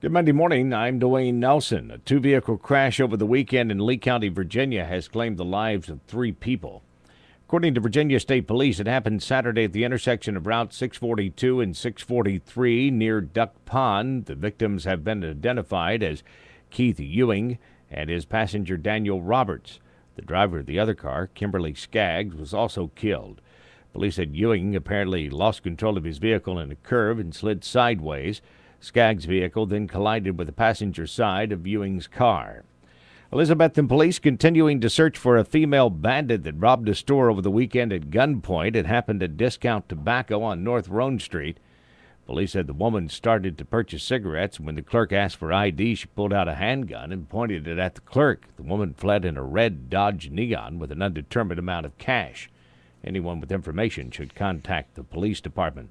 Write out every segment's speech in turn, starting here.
Good Monday morning. I'm Dwayne Nelson. A two-vehicle crash over the weekend in Lee County, Virginia has claimed the lives of three people. According to Virginia State Police, it happened Saturday at the intersection of Route 642 and 643 near Duck Pond. The victims have been identified as Keith Ewing and his passenger Daniel Roberts. The driver of the other car, Kimberly Skaggs, was also killed. Police said Ewing apparently lost control of his vehicle in a curve and slid sideways. Skaggs' vehicle then collided with the passenger side of Ewing's car. Elizabethton police continuing to search for a female bandit that robbed a store over the weekend at gunpoint. It happened at Discount Tobacco on North Roan Street. Police said the woman started to purchase cigarettes. When the clerk asked for ID, she pulled out a handgun and pointed it at the clerk. The woman fled in a red Dodge Neon with an undetermined amount of cash. Anyone with information should contact the police department.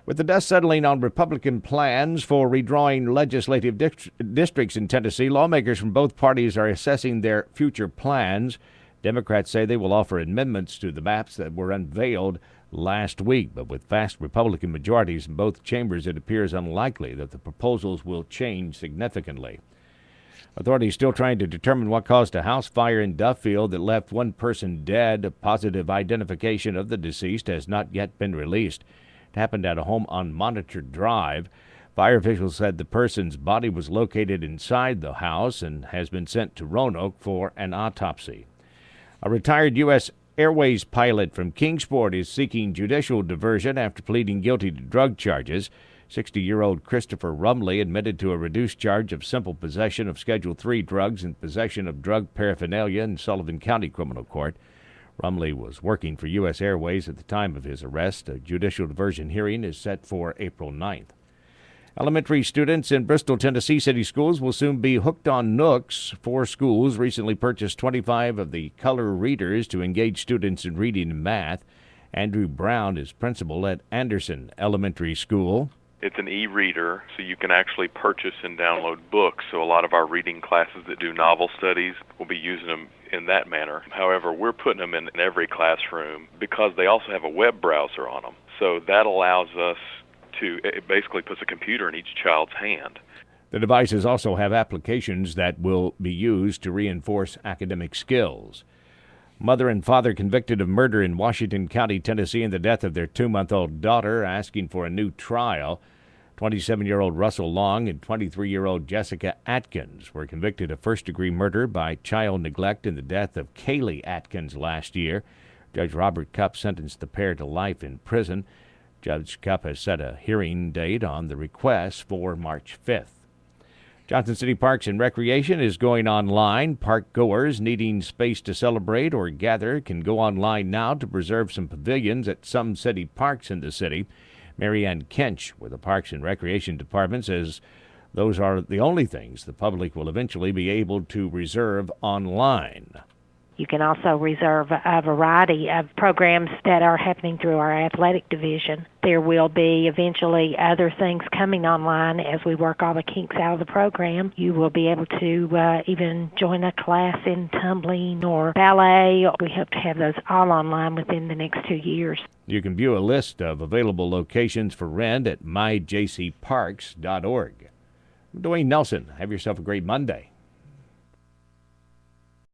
With the dust settling on Republican plans for redrawing legislative districts in Tennessee, lawmakers from both parties are assessing their future plans. Democrats say they will offer amendments to the maps that were unveiled last week, but with vast Republican majorities in both chambers, it appears unlikely that the proposals will change significantly. Authorities still trying to determine what caused a house fire in Duffield that left one person dead. A positive identification of the deceased has not yet been released. It happened at a home on Monitored Drive. Fire officials said the person's body was located inside the house and has been sent to Roanoke for an autopsy. A retired U.S. Airways pilot from Kingsport is seeking judicial diversion after pleading guilty to drug charges. 60-year-old Christopher Rumley admitted to a reduced charge of simple possession of Schedule III drugs and possession of drug paraphernalia in Sullivan County Criminal Court. Rumley was working for U.S. Airways at the time of his arrest. A judicial diversion hearing is set for April 9th. Elementary students in Bristol, Tennessee city schools will soon be hooked on Nooks. 4 schools recently purchased 25 of the color readers to engage students in reading and math. Andrew Brown is principal at Anderson Elementary School. It's an e-reader, so you can actually purchase and download books. So a lot of our reading classes that do novel studies will be using them in that manner. However, we're putting them in every classroom because they also have a web browser on them. So that allows us to, it basically puts a computer in each child's hand. The devices also have applications that will be used to reinforce academic skills. Mother and father convicted of murder in Washington County, Tennessee, and the death of their 2-month-old daughter, asking for a new trial. 27-year-old Russell Long and 23-year-old Jessica Atkins were convicted of first-degree murder by child neglect in the death of Kaylee Atkins last year. Judge Robert Cupp sentenced the pair to life in prison. Judge Cupp has set a hearing date on the request for March 5th. Johnson City Parks and Recreation is going online. Park goers needing space to celebrate or gather can go online now to reserve some pavilions at some city parks in the city. Marianne Kench with the Parks and Recreation Department says those are the only things the public will eventually be able to reserve online. You can also reserve a variety of programs that are happening through our athletic division. There will be eventually other things coming online as we work all the kinks out of the program. You will be able to even join a class in tumbling or ballet. We hope to have those all online within the next 2 years. You can view a list of available locations for rent at myjcparks.org. I'm Dwayne Nelson. Have yourself a great Monday.